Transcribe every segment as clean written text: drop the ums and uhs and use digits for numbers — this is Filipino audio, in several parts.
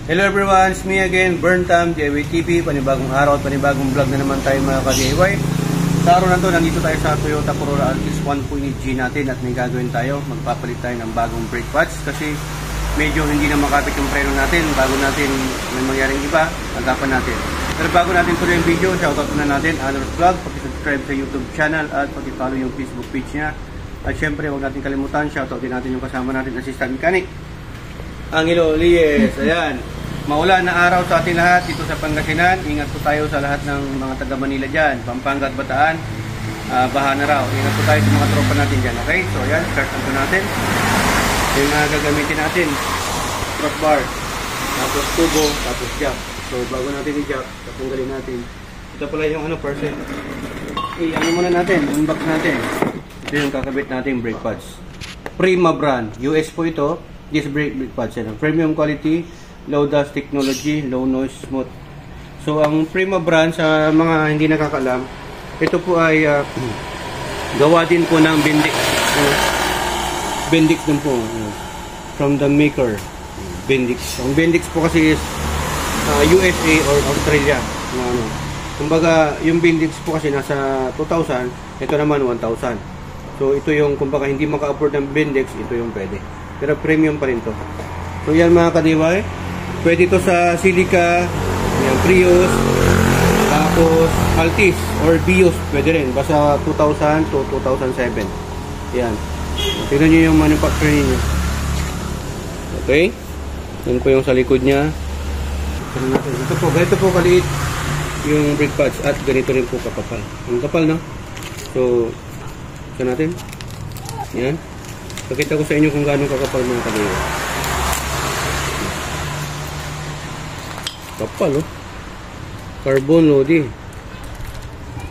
Hello everyone, it's me again, Burntam, DIY TV. Panibagong araw at panibagong vlog na naman tayo mga ka-DIY. Sa araw na to, nandito tayo sa Toyota Corolla Altis 1.8G natin at may gagawin tayo. Magpapalit tayo ng bagong brake pads kasi medyo hindi na makapit yung preno natin. Bago natin may mangyaring iba, agapan natin. Pero bago natin tuloy yung video, shoutout na natin, Anor Vlog, pag-subscribe sa YouTube channel at pag-follow yung Facebook page niya. At syempre, huwag natin kalimutan, shoutout din natin yung kasama natin, assistant mechanic, Angelo Lies. Ayan. Maulan na araw sa ating lahat dito sa Pangasinan. Ingat po tayo sa lahat ng mga taga Manila dyan. Pampanga at Bataan, baha na raw. Ingat po tayo sa mga tropa natin dyan. Okay? So ayan, start na natin. Yung gagamitin natin, crossbar, tapos tubo, tapos jack. So bago natin i-jack, tatanggalin natin. Ito pala yung person. Ano muna natin, unbox natin. Ito yung kakabit natin brake pads. Prima brand, US po ito. This brake pads, premium quality, low dust technology, low noise, smooth. So ang Prima brand, sa mga hindi nakakalam, ito po ay gawa din po ng Bendix. Bendix din po, from the maker, Bendix. Ang Bendix po kasi is USA or Australia. Kumbaga yung Bendix po kasi nasa 2,000, ito naman 1,000. So ito yung kumbaga hindi maka-afford ng Bendix, ito yung pwede. Pero premium pa rin to. So yan mga ka-DIY. Pwede ito sa Silica, yan, Prius, tapos Altis or Bios, pwede rin. Basta 2000 to 2007. Yan. Tignan nyo yung manufacturing niya. Okay? Yan po yung sa likod niya. Ito po, ganito po kaliit yung brake pads at ganito rin po kakapal. Ang kapal, no? So, ito natin. Yan. Pakita ko sa inyo kung gaano kakapal mga kaliit. Kapal, oh. Carbon loading.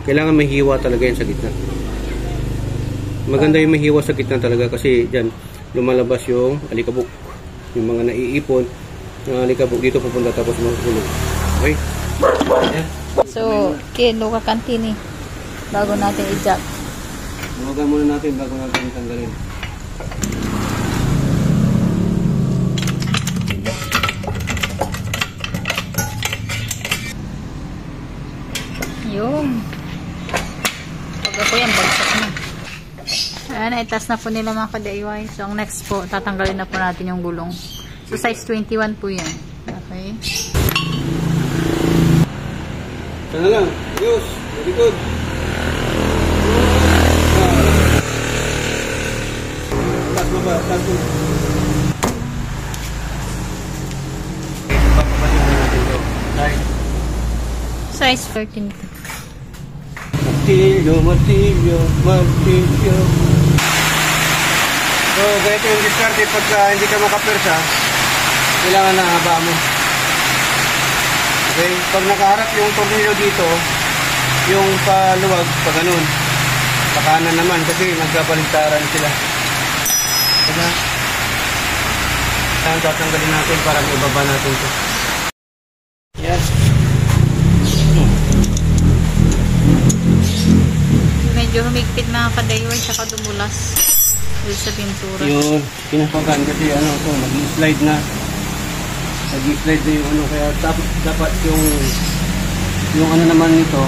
Kailangan may hiwa talaga yan sa gitna. Maganda yung may hiwa sa gitna talaga kasi dyan lumalabas yung alikabok. Yung mga naiipon na alikabok dito pupunta tapos magulog. Okay? Ayan. So, kino ka kantini bago natin i-jack. Lumagan muna natin bago natin itanggalin. Yung pag ako yan, bagsak na. Ayan, itas na po nila mga ka-DIY. So, ang next po, tatanggalin na po natin yung gulong. So, size 21 po yan. Okay. Sana lang. Ayos. Very good. Taas mo ba? Taas mo. Size 13 po. Martilyo, martilyo, martilyo. So, ganito yung diskarte pagka hindi ka makapersa, kailangan na haba mo. Okay? Pag nakaharap yung tornilyo dito, yung paluwag, pa ganun. Pa kanan naman kasi nagkabaligtaran sila. Diba? Saan tatanggalin natin para maibaba natin ito. Yan. Medyo humigpit mga ka-DIY saka dumulas dito sa pintura. Yun, pinapagan kasi ano to, nag-slide na. Nag-slide na yung ano, kaya dapat yung ano naman nito.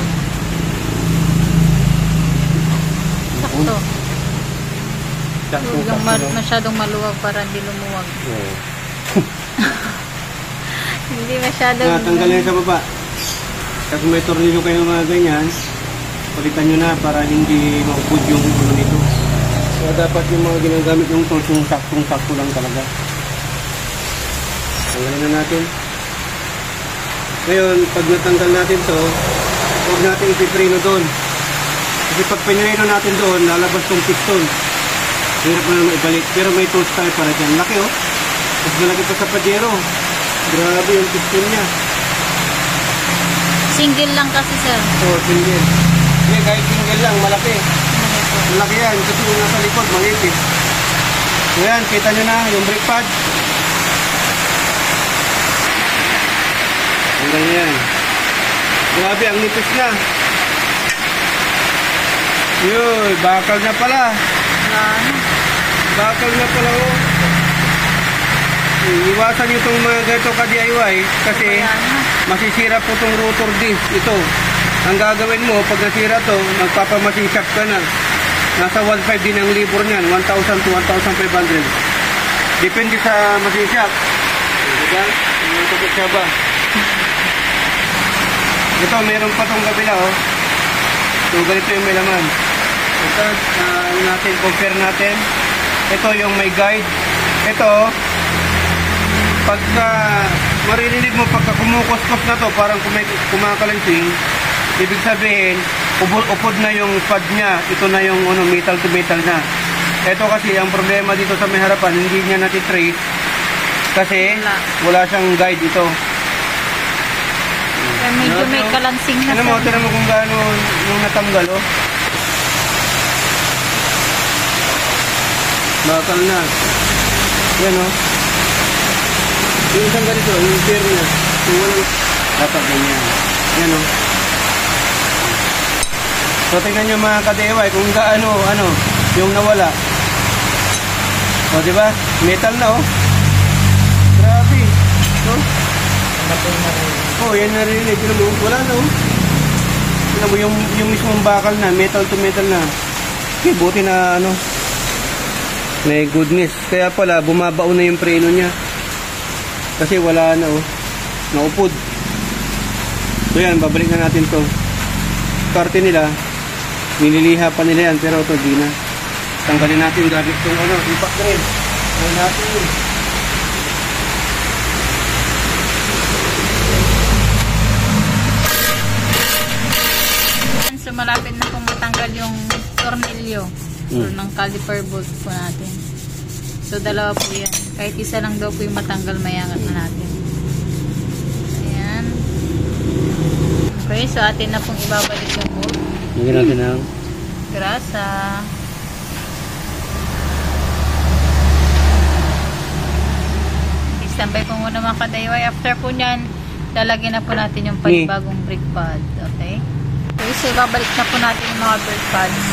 Sakto. Sakto. Huwag masyadong maluwag para hindi lumuwag. Oo. Hindi masyadong... Tanggalin sa baba. Kasi may tornilyo kayo mga ganyan, palitan nyo na para hindi maupod yung ulo nito. Kaya dapat yung mga ginagamit yung tools, yung saktong-sakto lang talaga. Tanggalin na natin. Ngayon, pag natanggal natin to, huwag natin ipipreno doon. Kasi pag pinreno natin doon, lalabas tong piston. Hirap na naman ibalik. Pero may tools tayo para dyan. Laki, oh. Mas malaki pa sa Pajero. Grabe yung piston niya. Single lang kasi, sir. Oo, single. Hindi, kahit single lang, malaki. Malaki yan, kasi yung nasa likod, maliit. So yan, kita nyo na yung brake pad. Hanggang yan. Grabe, ang nipis na. Yun, bakal na pala. Bakal na pala, oh. iwasan nyo itong mga ganito ka-DIY kasi masisira po itong rotor disc. Ito, ang gagawin mo, pag nasira to, magpapamachine shop ka na. Nasa 1.5 din ang libor niyan, 1,000 to 1,500. Depende sa machine shop. Diba? Ang tukot siya ba? Ito, meron pa itong kabila, oh. So, ganito yung may laman. Ito, natin, compare natin. Ito yung may guide. Ito, pagka maririnig mo, pagka kumukuskus na to, parang kumakalansing, ibig sabihin, upod na yung pad niya. Ito na yung metal to metal na. Ito kasi, ang problema dito sa may harapan, hindi niya natitrace kasi wala siyang guide ito. Medyo may kalansing na. Tinan mo kung gaano yung natanggal, oh. Bakal na. Yan, oh. Yung isang ganito, yung pair niya. Yung walang dapat ganyan. Yan, oh. So, tingnan nyo mga ka-DIY kung gaano, yung nawala. O, diba? Metal na, oh. Grabe. So, oh, yan narinig. Wala na, oh. Tingnan mo, yung mismong bakal na, metal to metal na. Okay, buti na, may goodness. Kaya pala, bumabao na yung preno niya. Kasi wala na, oh. Naupod. So yan, babalik na natin to. Karte nila, nililiha pa nila yan, pero ito di na. Tanggalin natin gamit itong impact drill. Tanggalin natin yun. So malapit na pong matanggal yung tornilyo ng caliper bolt po natin. So dalawa po yan. Kahit isa lang daw po yung matanggal, mayangat na natin. Ayan. Okay, so atin na pong ibabalik yung bolt. Hingin natin ang grasa. Standby po muna mga ka-DIY. After po nyan, lalagyan na po natin yung panibagong brake pad. Okay? Okay, so ibabalik na po natin yung mga brake pads.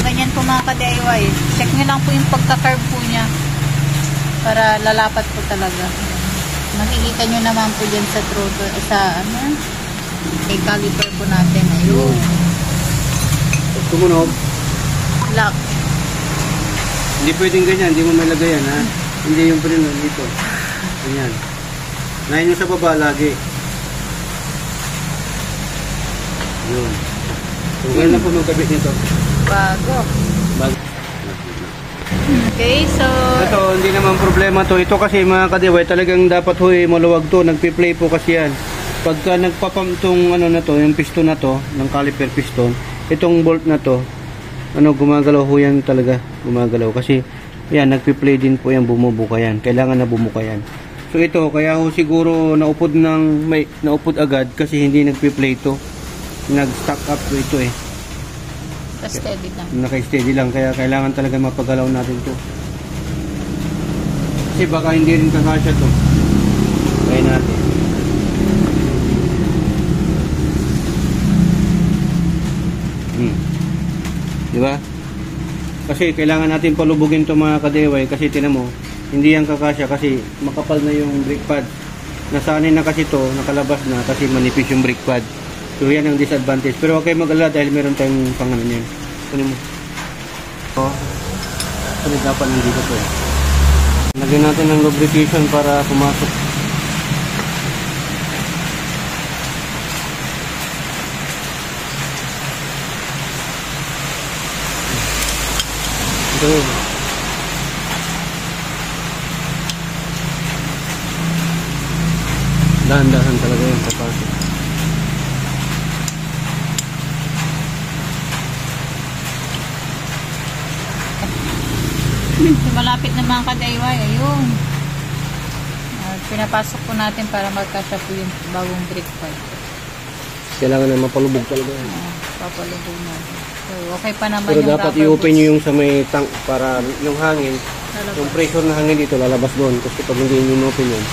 Ganyan po mga ka-DIY. Check nyo lang po yung pagka-curve po niya para lalapat po talaga. Makikita nyo naman po dyan sa throttle, may caliper po natin. Ayun. Tumunog. Lock. Hindi pwedeng ganyan, hindi mo malagay yan, ha? Hindi yung preno dito. Ganyan. Nahin nyo sa baba lagi. Yun. So, ganyan na po magkabit nito. Bago. Okay, so ito, hindi naman problema to. Ito kasi mga ka-DIY, talagang dapat maluwag to. Nagpi-play po kasi yan. Pagka nagpapam tong na to, yung piston na to, ng caliper piston, itong bolt na to, gumagalaw ho yan talaga. Gumagalaw. Kasi, yan, nagpi-play din po yan, bumubuka yan. Kailangan na bumuka yan. So ito, kaya ho siguro naupod agad kasi hindi nagpi-play to. Nag-stack up to ito eh. steady lang. Naka-steady lang, kaya kailangan talaga mapagalaw natin to. Kasi baka hindi rin kakasya to. Kaya natin. Diba? Kasi kailangan natin palubugin to mga ka-DIY kasi tinan mo, hindi yan kakasya kasi makapal na yung brake pad. Nasanay na kasi to, nakalabas na kasi manipis yung brake pad. So yan ang disadvantage. Pero huwag kayo mag-alala dahil meron tayong pangalan yan. Kunin mo. So, dapat nandito to eh. Lagyan natin ng lubrication para pumasok. Ito yun. Dahan-dahan talaga yung papasok. Malapit na mga ka-DIY. Ayun. Pinapasok po natin para magkasya po yung bagong brake pad. Kailangan na mapalubog talaga. Papalubog natin. So, okay pa naman. Pero yung dapat i-open nyo yung sa may tank para yung hangin, lalabas. yung pressure na hangin dito lalabas doon. Kasi pag hindi nyo open yun,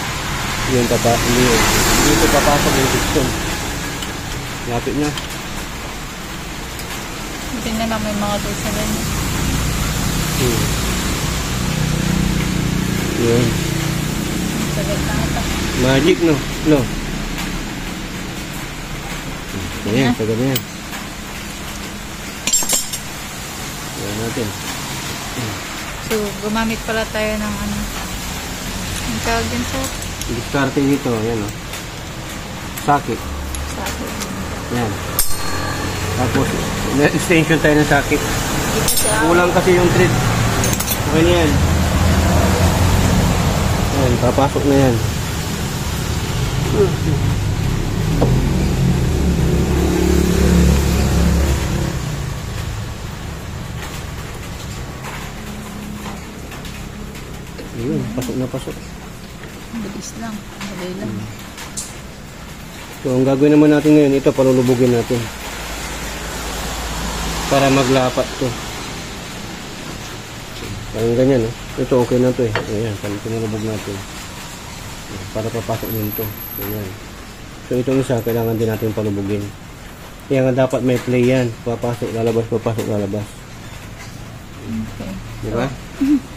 yun papasok nyo yun. Dito papasok yung piston. Lapit na. Tingnan na may mga tools na rin. Yun. Sagal na ito. Magic, no? No. Ayan, tagal na yan. Ayan natin. So, gumamit pala tayo ng ano. Ang tawag din sa Diskarte dito, ayan o. Socket. socket. Ayan. Tapos, extension tayo ng socket. Dito sa Kulang kasi yung thread. Okay na yan. Ayan, papasok na yan. Ayun, pasok na pasok. bilis lang. Madali lang. So, ang gagawin naman natin ngayon, ito, palulubugin natin. Para maglapat to. Parang ganyan, no? Ito, okay na to eh. Ayan, pinulubog natin. Para papasok din to. Ayan. So, itong isa, kailangan din natin palubugin. Kaya nga dapat may play yan. Papasok, lalabas, papasok, lalabas. Okay. Diba?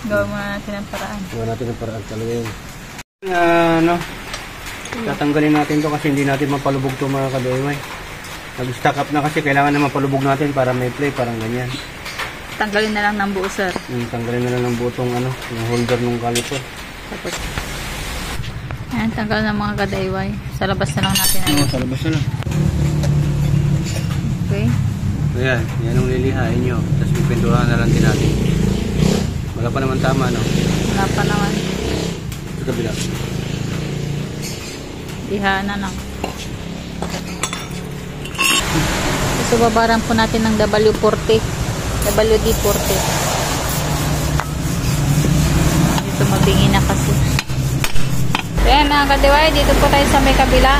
Gawin muna natin ang paraan. Gawa natin ang paraan talaga yun. Ano? Tatanggalin natin to kasi hindi natin mapalubog to mga ka-DIY. Nag-stack up na kasi kailangan na mapalubog natin para may play, parang ganyan. Tanggalin na lang ng buo, sir. Tanggalin na lang ng butong ano, yung holder ng caliper. Tapos, ayan, tanggal ng mga ka-DIY. Sa labas na lang natin. Oo, sa labas na lang. Okay. Ayan, yan ang lilihain nyo. Tapos pipinturan na lang din natin. Wala pa naman tama, no? Wala pa naman. Sa kabila. Ihaan na lang. So, babaran po natin ng W40. WD-40. Dito mabingi na kasi. So, ayan mga ka-DIY. Dito po tayo sa may kabila.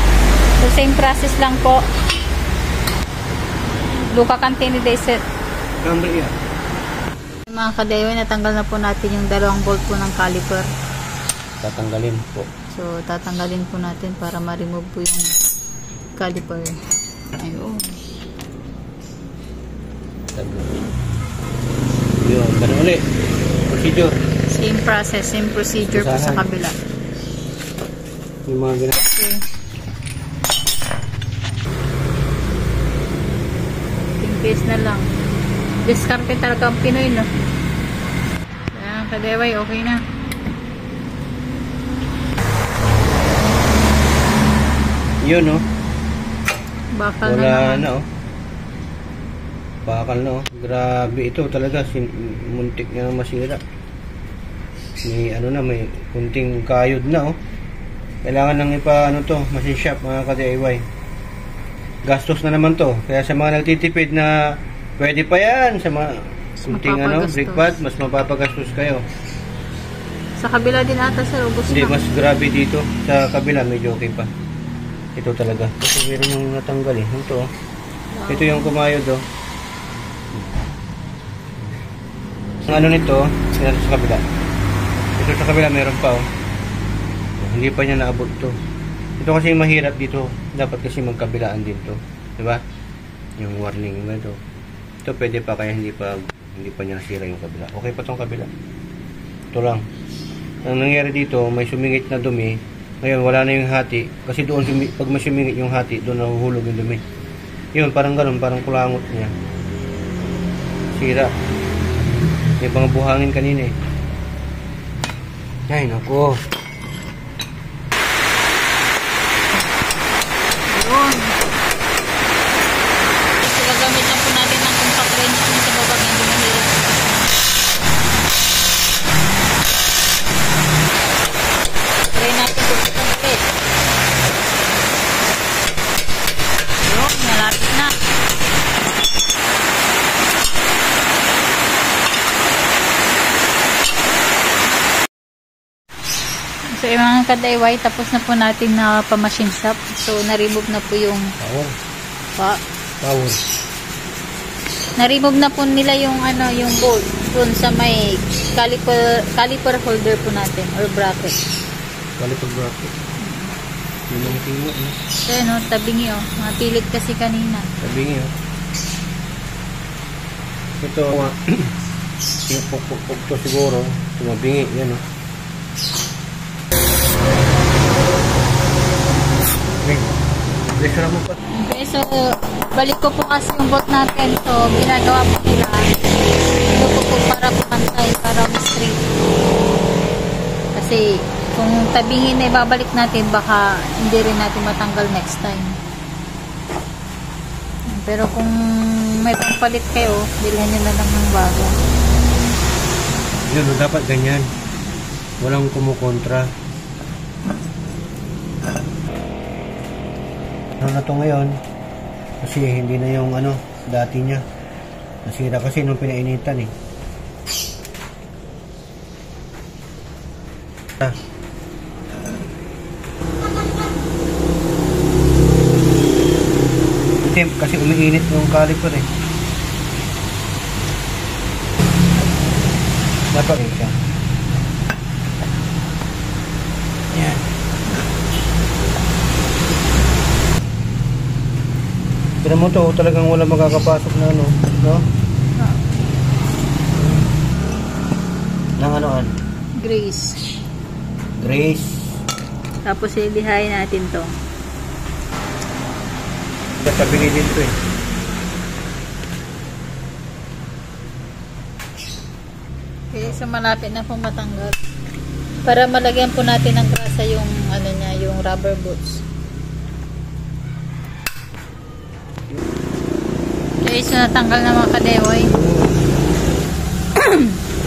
So, same process lang po. Luka Cantini Day set. Camry yan. Mga ka-DIY, natanggal na po natin yung dalawang bolt po ng caliper. Tatanggalin po. So, tatanggalin po natin para ma-remove po yung caliper. Ayun. Yun, ganun ulit. Procedure. Same process, same procedure po sa kabila. Yung mga ginagawa. Okay. Case na lang. Diskarte talaga ang Pinoy, no? Ayan, ka-DIY, okay na. Yun, no? Bakal na Wala naman. na, oh. Bakal na, oh. Grabe ito talaga. Muntik na masira. May ano na, may kunting kayod na, oh. Kailangan nang ano to, machine shop, mga ka-DIY. Gastos na naman to. Kaya sa mga nagtitipid na pwede pa yan sa mga kunting ano, brake pad, mas mapapagastos kayo. Sa kabila din ata, sir, ubos Hindi, na. mas grabe dito. Sa kabila, medyo okay pa. Ito talaga. Kasi meron yung natanggal eh. Ito, oh. Wow. Ito yung kumayod, oh. Ang ano nito, yan sa kabila. Ito sa kabila, meron pa, oh. Hindi pa niya naabot to. Ito kasi mahirap dito. Dapat kasi magkabilaan din to. Diba? Yung warning mo ito. Ito pwede pa kaya hindi pa niya nasira yung kabila. Okay pa tong kabila. Ito lang. Ang nangyari dito, may sumingit na dumi. Ngayon wala na yung hati. Kasi doon, pag may sumingit yung hati, doon nahuhulog yung dumi. Yun, parang ganun. Parang kulangot niya. Sira. May mga buhangin kanina eh. Ay, naku. Yun. So, gagamit lang po natin ng compact wrench dun sa baba, hindi mahirap. Try natin kung complete. Yun, malapit na. So, yung mga ka-DIY, tapos na po natin na pa-machine shop. So, na-remove na po yung Power. na-remove na po nila yung ano, yung bolt dun sa may caliper holder po natin or bracket. Caliper bracket. Yun ang tingin, no? So, ano, tabingi, oh. Mapilit kasi kanina. Sabi niyo. Ito, yung pukpuk to siguro. Tumabingi, yan, oh. Pressure mo pa. Okay, so balik ko po kasi yung bolt natin. So, ginagawa po nila. Ito po para pumantay, para straight. Kasi, kung tabingin na ibabalik natin, baka hindi rin natin matanggal next time. Pero kung may pampalit kayo, bilhan nyo na lang ng bago. Yun, dapat ganyan. Walang kumukontra. Ano na to ngayon? Kasi hindi na yung ano, dati niya. Nasira kasi nung pinainitan eh. Kasi umiinit yung caliper eh. Dapat eh siya. Yan. Pero mo to, talagang wala makakapasok na ano, no? Nang anoan? Grace. Grace. Tapos ilihain natin to. Katabili din to eh. Okay, so malapit na pong matanggal. Para malagyan po natin ng grasa yung ano niya, yung rubber boots. Okay, so natanggal na mga kadewoy.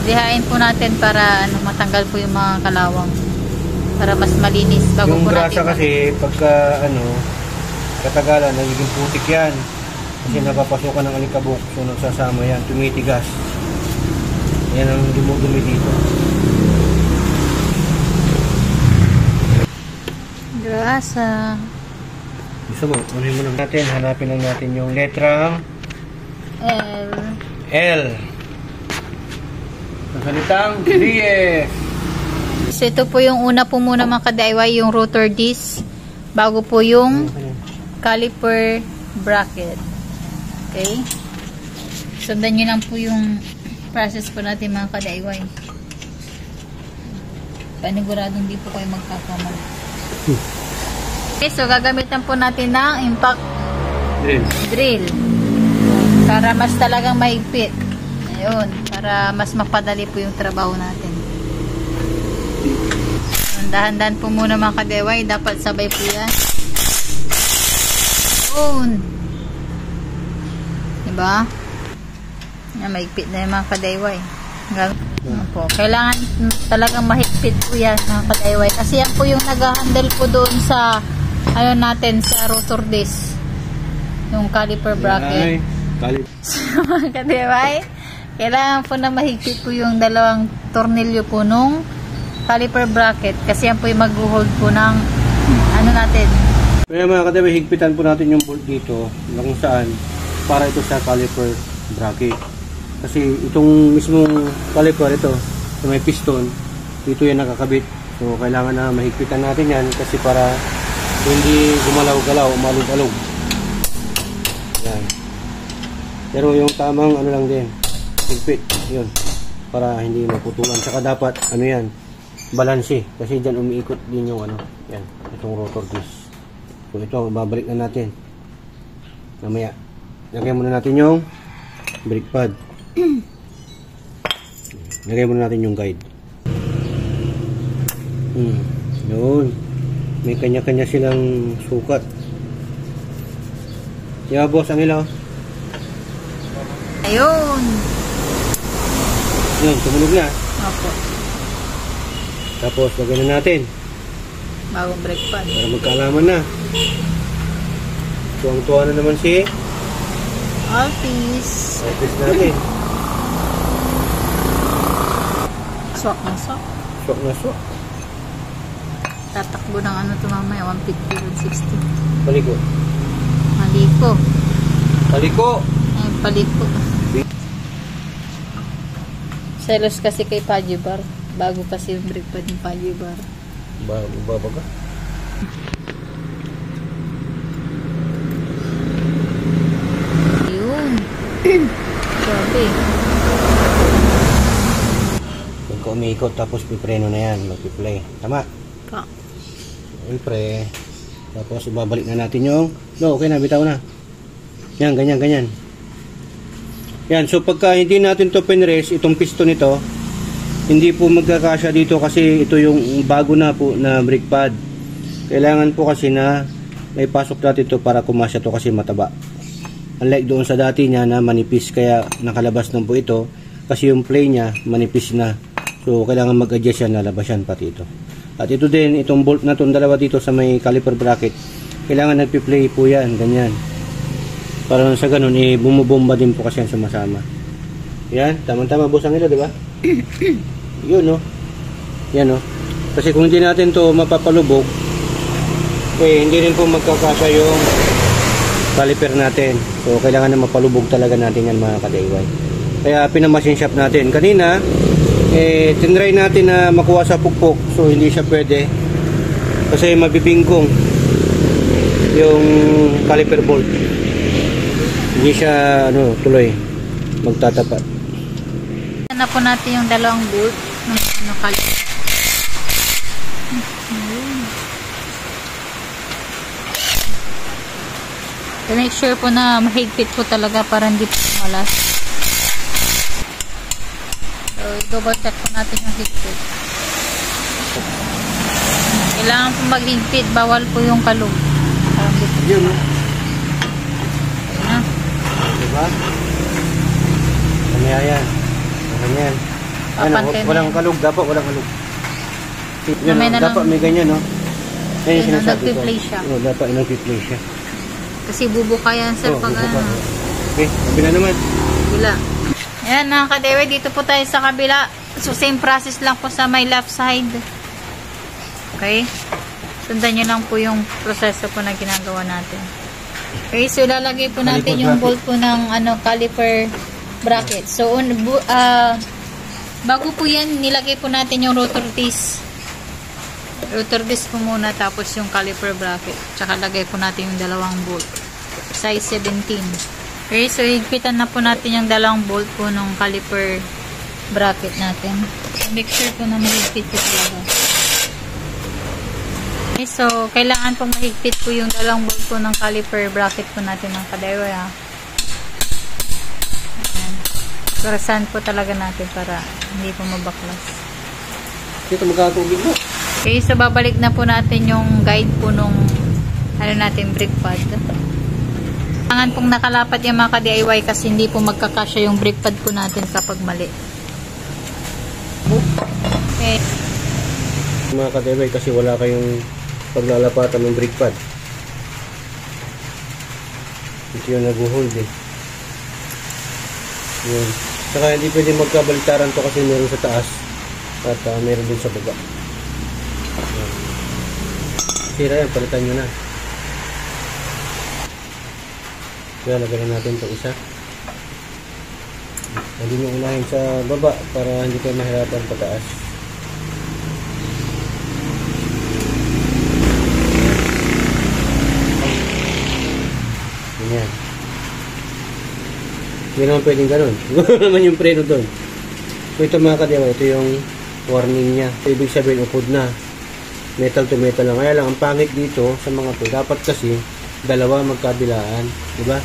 Lihain po natin para ano, matanggal po yung mga kalawang. Para mas malinis bago yung po natin. grasa kasi pagka ano, katagalan nagiging putik yan. Kasi napapasukan ng alikabok, so nagsasama yan, tumitigas. Yan ang dumudumi dito. Grasa. Gusto mo, unahin mo lang natin, hanapin lang natin yung letrang L. L. Salitang DS. So ito po yung una po muna mga ka-DIY, yung rotor disc. Bago po yung caliper bracket. Okay? Sundan nyo lang po yung process po natin mga ka-DIY. Paniguradong di po kayo magkakamali. Okay, so gagamitan po natin ng impact drill. Para mas talagang mahigpit. Ayun, para mas mapadali po yung trabaho natin. Dahan-dahan po muna mga ka-DIY, dapat sabay po yan. Ayun. Diba? Yan, mahigpit na yung mga ka-DIY. Po. Kailangan talagang mahigpit po yan mga ka-DIY. Kasi yan po yung nag-handle po doon sa ano natin, sa rotor disc. Yung caliper bracket. So mga ka-DIY, kailangan po na mahigpit po yung dalawang tornilyo po nung caliper bracket. Kasi yan po yung mag-hold po ng ano natin. Kaya mga ka-DIY, higpitan po natin yung bolt dito kung saan para ito sa caliper bracket. Kasi itong mismong caliper ito, so may piston, dito yan nakakabit. So kailangan na mahigpitan natin yan kasi para hindi gumalaw-galaw, umalog-alog. Yan. Pero yung tamang ano lang din, higpit, yun. Para hindi maputulan. Saka dapat, ano yan, balanse. Kasi dyan umiikot din yung ano, yan, itong rotor disc. So ito, babalik na natin. Mamaya. Lagyan muna natin yung brake pad. Lagyan muna natin yung guide. Yun. May kanya-kanya silang sukat. Yeah, boss, ang ilaw. Ayun. Yun, tumunog na. Opo. Tapos, lagyan na natin. Bagong brake pad. Para magkaalaman na. Tuwang-tuwa na naman si Altis. Altis natin. Swak na swak. Swak na swak. Tatakbo ng ano ito mamaya, 150, 160. Paliko. Maliko. Paliko! Ay, paliko. Selos kasi kay Pajibar. Bago kasi yung brake pad ng Pajibar. Babaga. Yun. Grabe. Pagka umiikot tapos pipreno na yan, magpiplay. Tama? Pa. Siyempre, Tapos ibabalik na natin yung okay na, bitaw na. Yan, ganyan. Yan, so pagka hindi natin to pinrest, itong piston nito, hindi po magkakasya dito kasi ito yung bago na po na brake pad. Kailangan po kasi na may pasok natin to para kumasya to kasi mataba. Unlike doon sa dati niya na manipis, kaya nakalabas na po ito kasi yung play niya manipis na. So kailangan mag-adjust yan, lalabas yan pati ito. At ito din, itong bolt na itong dalawa dito sa may caliper bracket, kailangan nagpi-play po yan, ganyan. Para sa ganun, bumubomba din po kasi yan sumasama. Yan, tama-tama boss ang ilo, di ba? Yun, no? Yan, no? Kasi kung hindi natin to mapapalubog, hindi rin po magkakasya yung caliper natin. So, kailangan na mapalubog talaga natin yan mga ka-DIY. Kaya, pinamachine shop natin. Kanina, tinry natin na makuha sa pukpok. So, hindi siya pwede. Kasi mabibingkong yung caliper bolt. Hindi siya, tuloy, magtatapat. Na po natin yung dalawang bolt ng caliper. So, make sure po na mahigpit po talaga para hindi po malas. So, double check po natin yung higpit. Kailangan po maghigpit, bawal po yung kalog. Yun, no? Ayun na. Diba? Kanya yan. Ganyan. Walang kalog. Dapat walang kalog. Yan, dapat may ganyan, no? Yan yung sinasabi ko. Nag-replay siya. Dapat nag-replay siya. Kasi bubuka yan, sir, pag Okay, kabila naman. Kabila. Ayan, mga ka-DIY, dito po tayo sa kabila. So, same process lang po sa my left side. Okay? Sundan nyo lang po yung proseso po na ginagawa natin. Okay, so lalagay po natin yung bolt po ng caliper bracket. So, bago po yan, nilagay po natin yung rotor disc. Rotor disc po muna, tapos yung caliper bracket. Tsaka lagay po natin yung dalawang bolt. Size 17. Okay, so higpitan na po natin yung dalawang bolt po ng caliper bracket natin. Make sure po na mahigpit po talaga. Okay, so kailangan pong mahigpit po yung dalawang bolt po ng caliper bracket po natin ng ka-DIY, ha. Karasan po talaga natin para hindi po mabaklas. Dito magkakatubig mo. Okay, so babalik na po natin yung guide po nung natin brake pad. Kailangan pong nakalapat yung mga ka-DIY kasi hindi po magkakasya yung brake pad po natin kapag mali. Okay. Mga ka-DIY kasi wala kayong paglalapatan ng brake pad. Ito yung nag-hold eh. Yun. Saka hindi pwede magkabaliktaran to kasi meron sa taas at meron din sa baba. Sira yan, palitan nyo na. Kaya lagyan natin ito isa. Hindi nyo unahin sa baba para hindi kayo mahirapan pataas. Ganyan. Hindi naman pwedeng ganun. Siguro naman yung preno doon. So ito mga ka-DIY, ito yung warning niya. So, ibig sabihin upod na. Metal to metal lang. Kaya lang, ang pangit dito sa mga to, dapat kasi dalawa magkabilaan. Diba?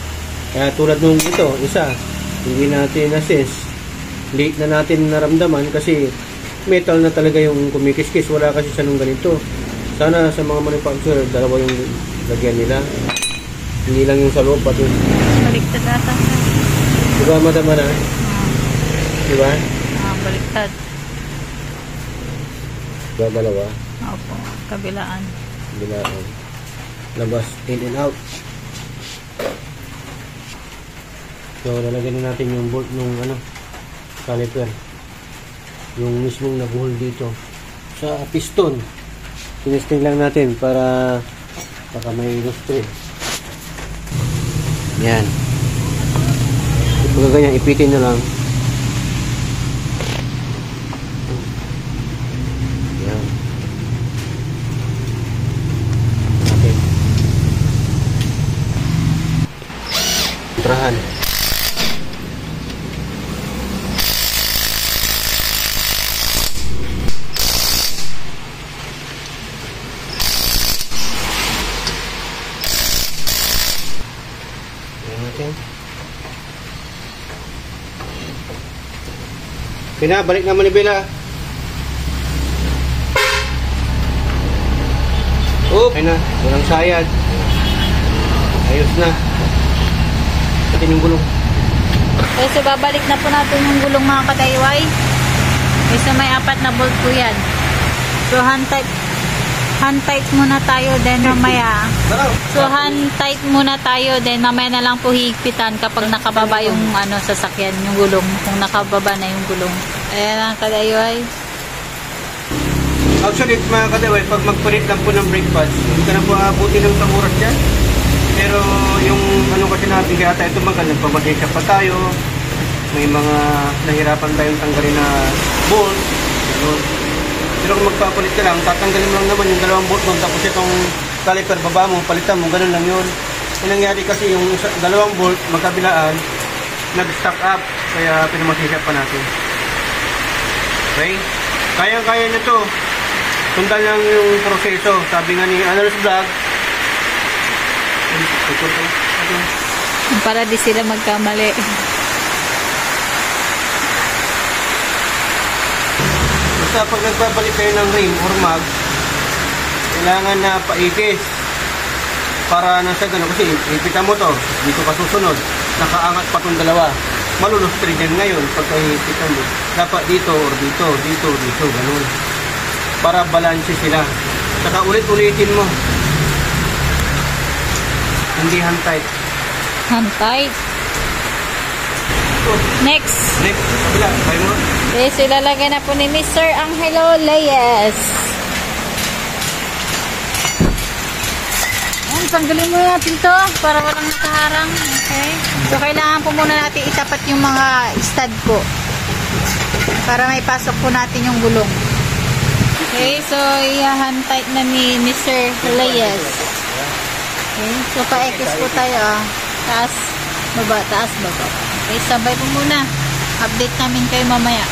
Kaya tulad nung ito, isa, hindi natin na-sense. Late na natin naramdaman kasi metal na talaga yung kumikis-kis. Wala kasi sa nung ganito. Sana sa mga manufacturer, dalawa yung lagyan nila. Hindi lang yung sa loob, pati. Baliktad ata. Diba madama na? Diba? Baliktad. Diba dalawa? Opo, kabilaan. Kabilaan. Labas, in and out. So, lalagyan na natin yung bolt nung caliper. Yung mismong nag-hold dito sa piston. Tinesting lang natin para baka may rust-thread. Yan. Pagka ganyan, ipitin na lang. Yan. Okay. Kontrahan. Pinabalik naman ni Bella. Ayun na, walang sayad. Ayos na. Pati yung gulong. Okay, so babalik na po natin yung gulong mga kadayway. Okay, so may 4 na bolt po yan. So hand tight muna tayo, then mamaya. So hand tight muna tayo, then mamaya na lang po hihigpitan kapag nakababa yung sasakyan, yung gulong. Kung nakababa na yung gulong. Ayan ang kadayway. Actually, mga kadayway, pag magpalit lang po ng brake pads, hindi ka na po abutin ng oras dyan. Pero yung kasi natin kaya tayo tumagal, nagpabadensya pa tayo. May mga nahirapan tayong tanggalin na bolt. Pero kung magpapalit ka lang, tatanggalin mo lang naman yung 2 bolt doon, tapos itong caliper baba mo, palitan mo, ganun lang yun. Yung nangyari kasi yung 2 bolt magkabilaan, nag-stack up, kaya pinamasisya pa natin. Okay? Kaya-kaya na to. Sundan lang yung proseso. Sabi nga ni Analyst Vlog, para di sila magkamali. Basta pag nagpapalit kayo ng rim or mag, kailangan na paipis para nasa gano'n, kasi ipitan mo to, dito ka susunod, nakaangat pa itong dalawa, malulustri dyan ngayon pagka ipitan mo, dapat dito or dito, gano'n, para balanse sila. Saka ulit-ulitin mo, hindi hand tight. Hand tight. Next. Kabila, kaya mo. Okay, so ilalagay na po ni Mr. Angelo Leyes. Tanggalin mo natin to para walang nakaharang. Okay. So kailangan po muna natin itapat yung mga stud po para may pasok po natin yung gulong. Okay, so i-hand tight na ni Mr. Leyes. Okay, so pa-X po tayo. Taas, baba, taas, baba. Okay, sabay po muna. Update namin kayo mamaya.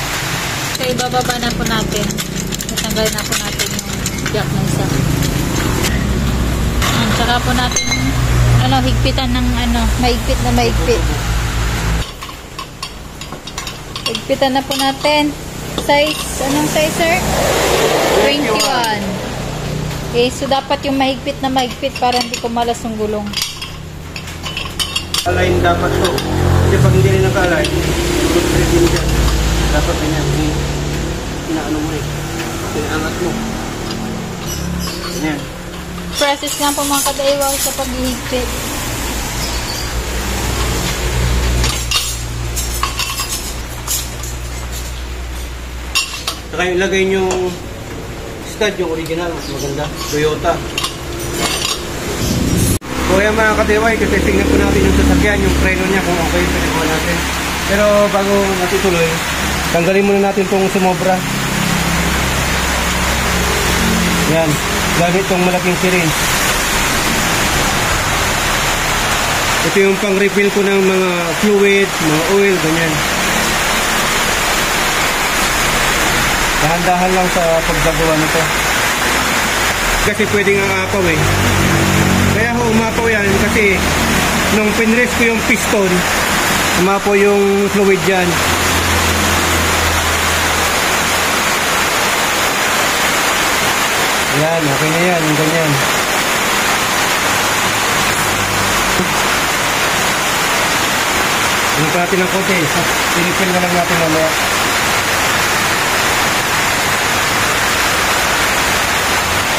So, ibababa na po natin. Natanggal na po natin yung jack na isa. Tsaka po natin, higpitan ng mahigpit na mahigpit. Higpitan na po natin. Size, anong size, sir? 21. Okay, so dapat yung mahigpit na mahigpit para hindi kumalas yung gulong. Align dapat to. Kasi pag hindi rin naka-align, dapat ganyan. Inaano mo inaangat mo. Ganyan. Process lang po mga kadaiwaw sa paghihigpit. Saka ilagay nyo stud, yung original, mas maganda. Toyota. So yan mga kadiway, kasi tingnan po natin yung sasakyan, yung preno niya kung okay, pinagawa natin. Pero bago natutuloy, tanggalin muna natin itong sumobra. Yan, gamit itong malaking syringe. Ito yung pang refill ko ng mga fluid, mga oil, ganyan. Dahan-dahan lang sa paggagawa nito. Kasi pwedeng ang apaw eh. Kaya ho umapaw yan kasi nung pinrest ko yung piston, umapaw yung fluid dyan. Yan, okay na yan, yung ganyan. Hindi pa natin ng konti, pinipil na lang natin mamaya.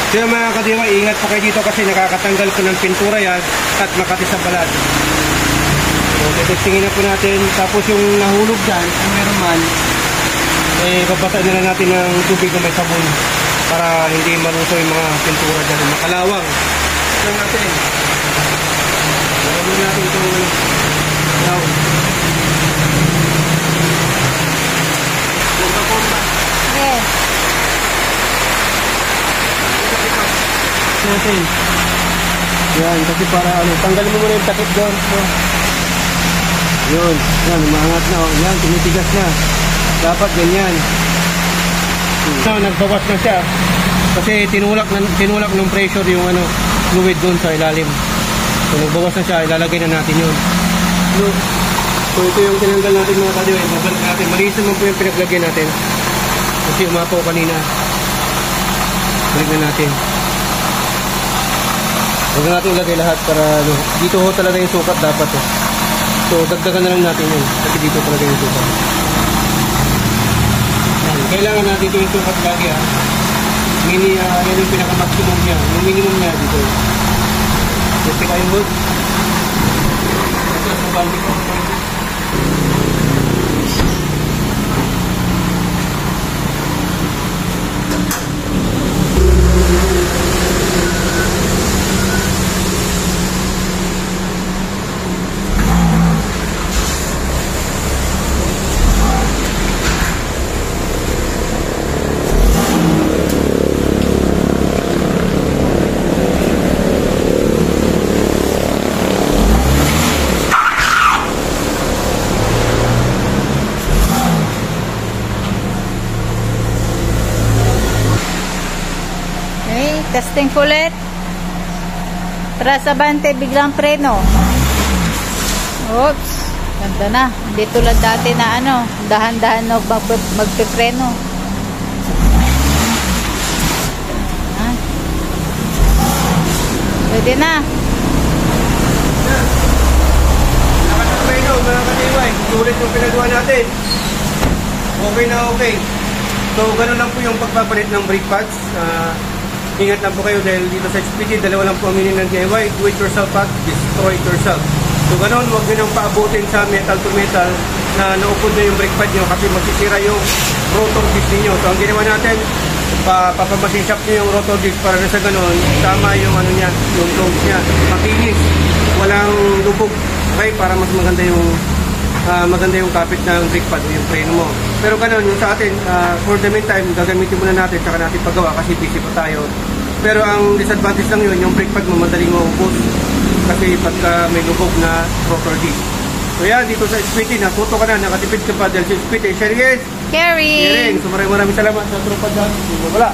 Kaya mga kadiwa, ingat po kayo dito kasi nakakatanggal po ng pintura yan at makati sa balat. So, testingin na po natin. Tapos yung nahulog dyan, kung meron man, babasaan na lang natin ng tubig na may sabon para hindi maluso yung mga pintura dyan. Makalawang. Ito natin. Maraming natin itong lawang. Pompa-pompa. Yes. Natin. Yan, kasi para tanggalin mo muna yung takip doon. So, yun, yan, umaangat na. Yan, tumitigas na. Dapat ganyan. So, nagbawas na siya. Kasi tinulak ng pressure yung fluid doon sa ilalim. So, nagbawas na siya. Ilalagay na natin yun. So, So ito yung tinanggal natin mga ka-DIY. Babalik natin. Malinis naman po yung pinaglagyan natin. Kasi umapaw kanina. Balik na natin. Huwag na natin ilagay lahat para ano. Dito ho talaga yung sukat dapat eh. So dagdagan na lang natin yun. Kasi dito talaga yung sukat. Yan. Kailangan natin ito yung sukat lagi ha. Yan yung pinaka-maximum niya. Yung minimum niya dito. Kasi kayong hood. Ito sa bandi ko. Testing ulit. Tras abante, biglang preno. Oops. Ganda na. Hindi tulad dati na ano, dahan-dahan na magpipreno. Pwede na. Nakaspreno, mga ka-DIY. Sulit yung pinagawa natin. Okay na okay. So, gano'n lang po yung pagpapalit ng brake pads. Ingat lang po kayo dahil dito sa XPG, dalawa lang po ang meaning ng DIY. Do it yourself at destroy it yourself. So ganoon, huwag nyo nang paabutin sa metal to metal na naupod na yung brake pad nyo kasi masisira yung rotor disc ninyo. So ang ginawa natin, papamasin shop nyo yung rotor disc para na sa ganoon, tama yung ano niya, yung lobes niya, makinis, walang lubog. Okay, para mas maganda yung kapit ng brake pad o yung preno mo. Pero ganoon, yung sa atin, for the meantime, gagamitin muna natin, saka natin paggawa kasi busy pa tayo. Pero ang disadvantage lang yun, yung brake pad mo madaling maubos kasi pagka may lubog na rotor disc. So yan, dito sa SPT, natuto ka na, nakatipid ka pa dahil sa SPT. Sharing! Carrie! So maraming salamat sa tropa dyan. Wala.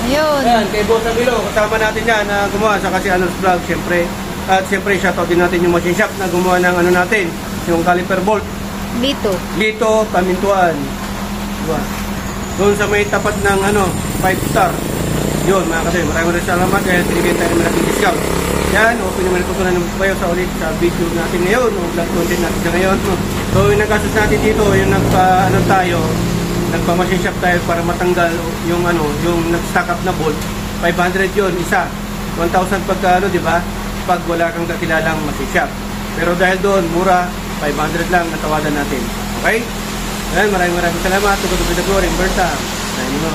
Ayun. Ayan, kay Boss Amilo, kasama natin yan na gumawa sa kasi Anos Vlog, siyempre. At siyempre, shoutout din natin yung machine shop na gumawa ng ano natin, yung caliper bolt. Lito, Pamintuan. Diba? Doon sa may tapat ng 5-star. Yun, mga kasi, maraming salamat dahil pinigyan tayo ng malaking discount. Yan, open naman ito na naman kayo sa ulit sa video natin ngayon, o vlog content natin na ngayon. So, yung nagkasos natin dito, yung nagpa-machine shop tayo para matanggal yung yung nag-stack up na bolt. 500 yun, isa. 1,000 pagka di ba? Pag wala kang kakilalang machine shop. Pero dahil doon, mura, 500 lang natawadan natin. Okay? Ayan, maraming salamat. Tugod-tugod ako, Rimberta. Ayun mo.